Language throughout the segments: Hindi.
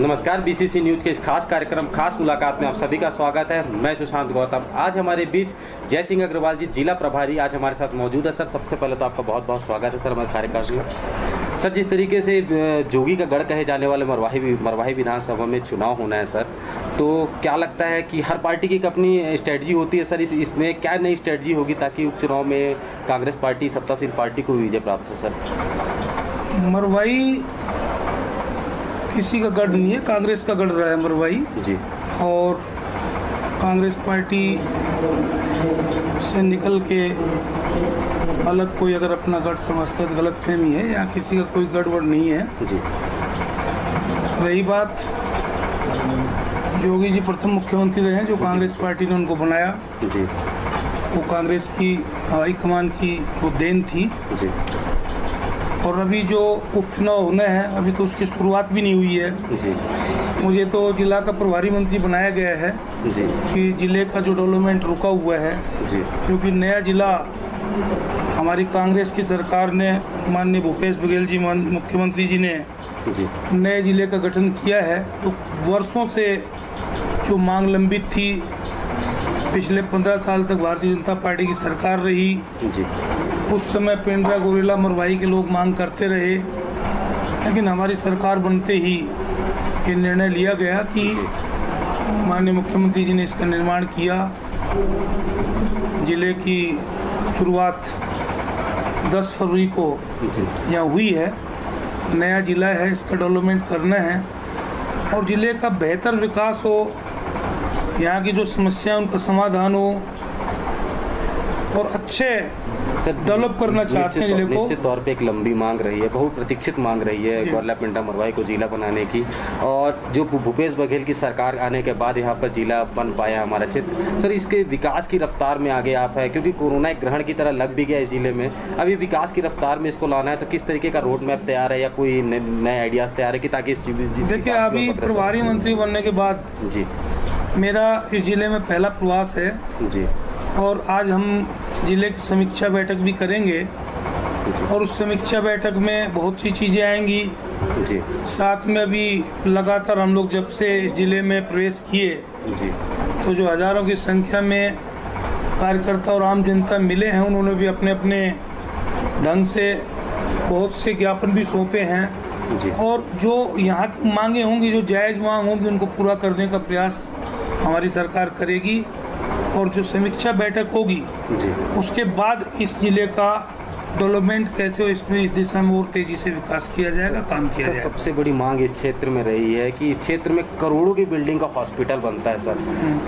नमस्कार, बीसीसी न्यूज के इस खास कार्यक्रम खास मुलाकात में आप सभी का स्वागत है। मैं सुशांत गौतम। आज हमारे बीच जय सिंह अग्रवाल जी, जिला प्रभारी, आज हमारे साथ मौजूद है। सर, सबसे पहले तो आपका बहुत बहुत स्वागत है सर हमारे कार्यक्रम में। सर, जिस तरीके से जोगी का गढ़ कहे जाने वाले मरवाही विधानसभा में चुनाव होना है सर, तो क्या लगता है कि हर पार्टी की एक अपनी स्ट्रेटजी होती है सर, इसमें क्या नई स्ट्रेटजी होगी ताकि उपचुनाव में कांग्रेस पार्टी, सत्तासीन पार्टी को विजय प्राप्त हो सर? मरवाही किसी का गढ़ नहीं है, कांग्रेस का गढ़ रहा है मरवाही जी। और कांग्रेस पार्टी से निकल के अलग कोई अगर अपना गढ़ समझता है तो गलत फहमी है, या किसी का कोई गड़बड़ नहीं है जी। रही बात, योगी जी प्रथम मुख्यमंत्री रहे हैं जो कांग्रेस पार्टी ने उनको बनाया जी। वो कांग्रेस की हाईकमान की वो देन थी जी। और अभी जो उपचुनाव होने हैं अभी तो उसकी शुरुआत भी नहीं हुई है जी। मुझे तो जिला का प्रभारी मंत्री बनाया गया है जी। कि जिले का जो डेवलपमेंट रुका हुआ है जी। क्योंकि नया जिला हमारी कांग्रेस की सरकार ने, माननीय भूपेश बघेल जी मुख्यमंत्री जी ने जी। नए जिले का गठन किया है। तो वर्षों से जो मांग लंबित थी, पिछले 15 साल तक भारतीय जनता पार्टी की सरकार रही जी। उस समय पेंड्रा गोरेला मरवाही के लोग मांग करते रहे, लेकिन हमारी सरकार बनते ही ये निर्णय लिया गया कि माननीय मुख्यमंत्री जी ने इसका निर्माण किया। जिले की शुरुआत 10 फरवरी को यहाँ हुई है। नया जिला है, इसका डेवलपमेंट करना है और जिले का बेहतर विकास हो, यहाँ की जो समस्या है उनका समाधान हो और अच्छे डेवलप करना चाहते हैं जिले को। निश्चित तौर पे एक लंबी मांग रही है, बहुप्रतीक्षित मांग रही है गोरला पेंड्रा मरवाही को जिला बनाने की, और जो भूपेश बघेल की सरकार आने के बाद यहाँ पर जिला बन पाया हमारा क्षेत्र। सर, इसके विकास की रफ्तार में आगे आप है, क्योंकि कोरोना एक ग्रहण की तरह लग भी गया इस जिले में, अभी विकास की रफ्तार में इसको लाना है तो किस तरीके का रोड मैप तैयार है या कोई नए आइडियाज तैयार है कि ताकि इस देखिए, अभी प्रभारी मंत्री बनने के बाद जी मेरा इस जिले में पहला प्रवास है जी, और आज हम जिले की समीक्षा बैठक भी करेंगे और उस समीक्षा बैठक में बहुत सी चीज़ें आएंगी जी। साथ में अभी लगातार हम लोग जब से इस जिले में प्रवेश किए जी, तो जो हजारों की संख्या में कार्यकर्ता और आम जनता मिले हैं, उन्होंने भी अपने अपने ढंग से बहुत से ज्ञापन भी सौंपे हैं जी। और जो यहाँ की मांगे होंगी, जो जायज़ मांग होंगी, उनको पूरा करने का प्रयास हमारी सरकार करेगी। और जो समीक्षा बैठक होगी जी, उसके बाद इस जिले का डेवलपमेंट कैसे हो, इसमें इस दिशा में और तेजी से विकास किया जाएगा, काम किया जाएगा। सबसे बड़ी मांग इस क्षेत्र में रही है कि इस क्षेत्र में करोड़ों की बिल्डिंग का हॉस्पिटल बनता है सर।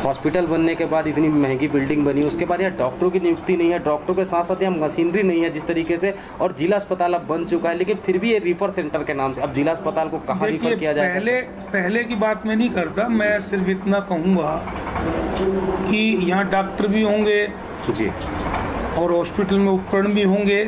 हॉस्पिटल बनने के बाद इतनी महंगी बिल्डिंग बनी, उसके बाद यहाँ डॉक्टरों की नियुक्ति नहीं है, डॉक्टरों के साथ साथ यहाँ मशीनरी नहीं है जिस तरीके से, और जिला अस्पताल अब बन चुका है, लेकिन फिर भी ये रिफर सेंटर के नाम से अब जिला अस्पताल को कहाँ रिफर किया जाएगा? पहले की बात मैं नहीं करता, मैं सिर्फ इतना कहूँगा कि यहाँ डॉक्टर भी होंगे जी और हॉस्पिटल में उपकरण भी होंगे,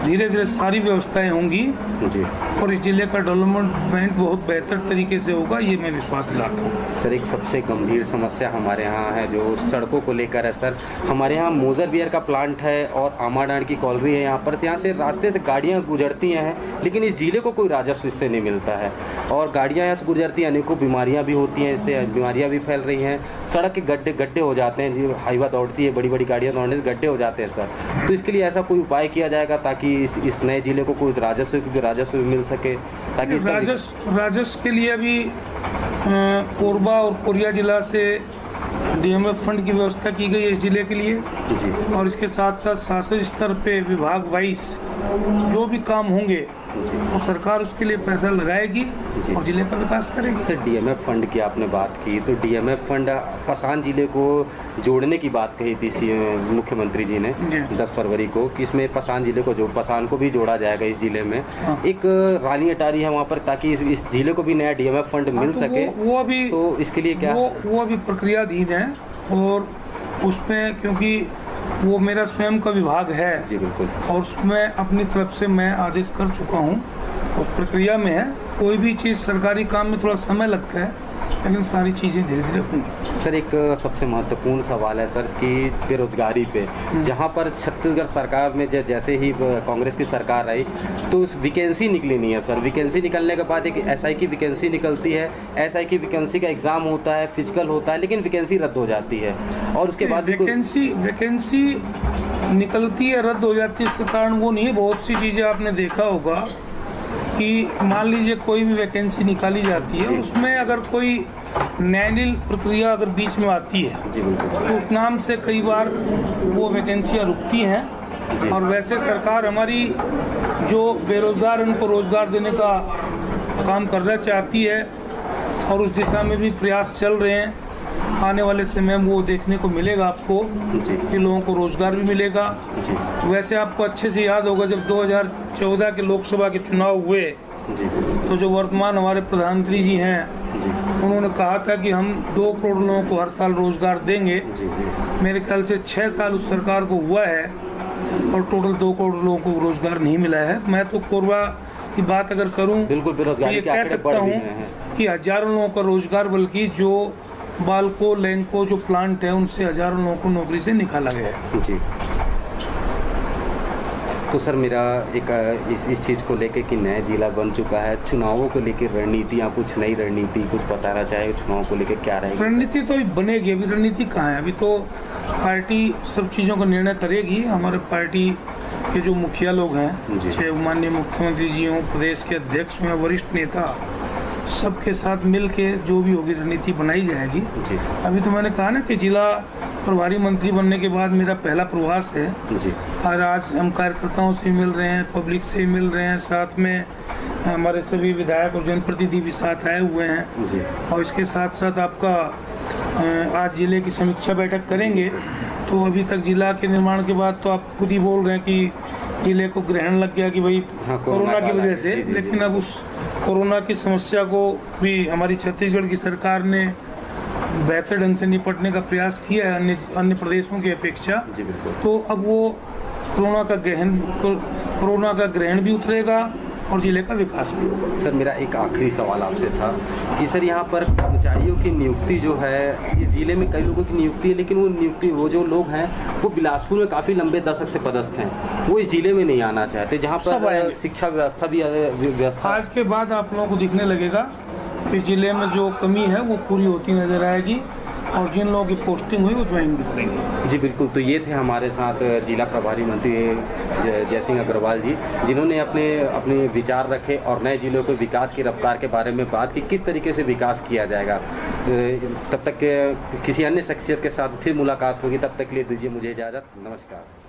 धीरे धीरे सारी व्यवस्थाएं होंगी जी, और इस जिले का डेवलपमेंट बहुत बेहतर तरीके से होगा, ये मैं विश्वास दिलाता हूँ। सर, एक सबसे गंभीर समस्या हमारे यहाँ है जो सड़कों को लेकर है सर। हमारे यहाँ मोजर बियर का प्लांट है और आमाडांड की कॉलोनी है, यहाँ से रास्ते से गाड़ियाँ गुजरती हैं, लेकिन इस जिले को कोई राजस्व इससे नहीं मिलता है, और गाड़ियाँ यहाँ से गुजरती हैं, अनेकों बीमारियाँ भी होती हैं, इससे बीमारियाँ भी फैल रही हैं। सड़क के गड्ढे हो जाते हैं, जी हाईवा दौड़ती है, बड़ी बड़ी गाड़ियाँ दौड़ने से गड्ढे हो जाते हैं सर। तो इसके लिए ऐसा कोई उपाय किया जाएगा ताकि इस नए जिले को कोई राजस्व मिल सके, ताकि राजस्व के लिए अभी कोरबा और कोरिया जिला से डीएमएफ फंड की व्यवस्था की गई है इस जिले के लिए जी, और इसके साथ साथ शासन स्तर पे विभाग वाइज जो भी काम होंगे वो सरकार उसके लिए पैसा लगाएगी और जिले का विकास करेगी। सर, डीएमएफ फंड की आपने बात की, तो डीएमएफ फंड पसान जिले को जोड़ने की बात कही थी मुख्यमंत्री जी ने 10 फरवरी को कि इसमें पसान जिले को पसान को भी जोड़ा जाएगा इस जिले में। एक रानी अटारी है वहाँ पर, ताकि इस जिले को भी नया डीएमएफ फंड मिल सके। वो अभी तो इसके लिए क्या वो अभी प्रक्रियाधीन है और उसमें क्योंकि वो मेरा स्वयं का विभाग है जी, बिल्कुल, और उसमें अपनी तरफ से मैं आदेश कर चुका हूँ, उस प्रक्रिया में है। कोई भी चीज़ सरकारी काम में थोड़ा समय लगता है, लेकिन सारी चीज़ें धीरे धीरे होंगी। सर एक सबसे महत्वपूर्ण सवाल है सर कि बेरोजगारी पे, जहाँ पर छत्तीसगढ़ सरकार में जैसे ही कांग्रेस की सरकार आई तो उस वैकेंसी निकली नहीं है सर। वैकेंसी निकलने के बाद एक एसआई की वैकेंसी निकलती है, एसआई की वैकेंसी का एग्ज़ाम होता है, फिजिकल होता है, लेकिन वैकेंसी रद्द हो जाती है और उसके बाद वैकेंसी निकलती है, रद्द हो जाती है। इसका कारण वो नहीं है, बहुत सी चीज़ें आपने देखा होगा कि मान लीजिए कोई भी वैकेंसी निकाली जाती है, उसमें अगर कोई न्यायालयीन प्रक्रिया अगर बीच में आती है तो उस नाम से कई बार वो वैकेंसियाँ रुकती हैं। और वैसे सरकार हमारी जो बेरोजगार उनको रोजगार देने का काम करना चाहती है और उस दिशा में भी प्रयास चल रहे हैं। आने वाले समय में वो देखने को मिलेगा आपको कि लोगों को रोजगार भी मिलेगा। वैसे आपको अच्छे से याद होगा जब 2014 के लोकसभा के चुनाव हुए तो जो वर्तमान हमारे प्रधानमंत्री जी हैं उन्होंने कहा था कि हम 2 करोड़ लोगों को हर साल रोजगार देंगे। मेरे ख्याल से 6 साल उस सरकार को हुआ है और टोटल 2 करोड़ लोगों को रोजगार नहीं मिला है। मैं तो कोरबा की बात अगर करूं बिल्कुल बेरोजगारी ये कह सकता हूं कि हजारों लोगों का रोजगार, बल्कि जो बाल्को लैंको जो प्लांट है उनसे हजारों लोगों को नौकरी से निकाला गया है। जी तो सर मेरा एक इस चीज़ को लेके कि नया जिला बन चुका है, चुनावों को लेकर रणनीतियाँ, कुछ नई रणनीति कुछ बताना चाहे चुनावों को लेकर क्या रहेगी? रणनीति तो अभी बनेगी, अभी रणनीति कहाँ है, अभी तो पार्टी सब चीज़ों का निर्णय करेगी। हमारे पार्टी के जो मुखिया लोग हैं, चाहे माननीय मुख्यमंत्री जी हों, प्रदेश के अध्यक्ष हों, वरिष्ठ नेता, सबके साथ मिल के जो भी होगी रणनीति बनाई जाएगी। अभी तो मैंने कहा ना कि जिला प्रभारी मंत्री बनने के बाद मेरा पहला प्रवास है। और आज हम कार्यकर्ताओं से मिल रहे हैं, पब्लिक से मिल रहे हैं, साथ में हमारे सभी विधायक और जनप्रतिनिधि भी साथ आए हुए हैं। और इसके साथ साथ आपका आज जिले की समीक्षा बैठक करेंगे। तो अभी तक जिला के निर्माण के बाद तो आप खुद ही बोल रहे हैं कि जिले को ग्रहण लग गया कि भाई कोरोना की वजह से, लेकिन अब उस कोरोना की समस्या को भी हमारी छत्तीसगढ़ की सरकार ने बेहतर ढंग से निपटने का प्रयास किया है अन्य प्रदेशों की अपेक्षा। तो अब वो कोरोना का ग्रहण भी उतरेगा और जिले का विकास भी होगा। सर मेरा एक आखिरी सवाल आपसे था कि सर यहाँ पर कर्मचारियों की नियुक्ति जो है, इस जिले में कई लोगों की नियुक्ति है, लेकिन वो जो लोग हैं वो बिलासपुर में काफ़ी लंबे दशक से पदस्थ हैं, वो इस जिले में नहीं आना चाहते, जहाँ पर शिक्षा व्यवस्था भी आज के बाद आप लोगों को दिखने लगेगा कि जिले में जो कमी है वो पूरी होती नजर आएगी और जिन लोगों की पोस्टिंग हुई वो ज्वाइन भी करेंगे। जी बिल्कुल। तो ये थे हमारे साथ जिला प्रभारी मंत्री जयसिंह अग्रवाल जी, जिन्होंने अपने विचार रखे और नए जिलों के विकास की रफ्तार के बारे में बात की, किस तरीके से विकास किया जाएगा। तब तक किसी अन्य शख्सियत के साथ फिर मुलाकात होगी, तब तक के लिए दीजिए मुझे इजाज़त। नमस्कार।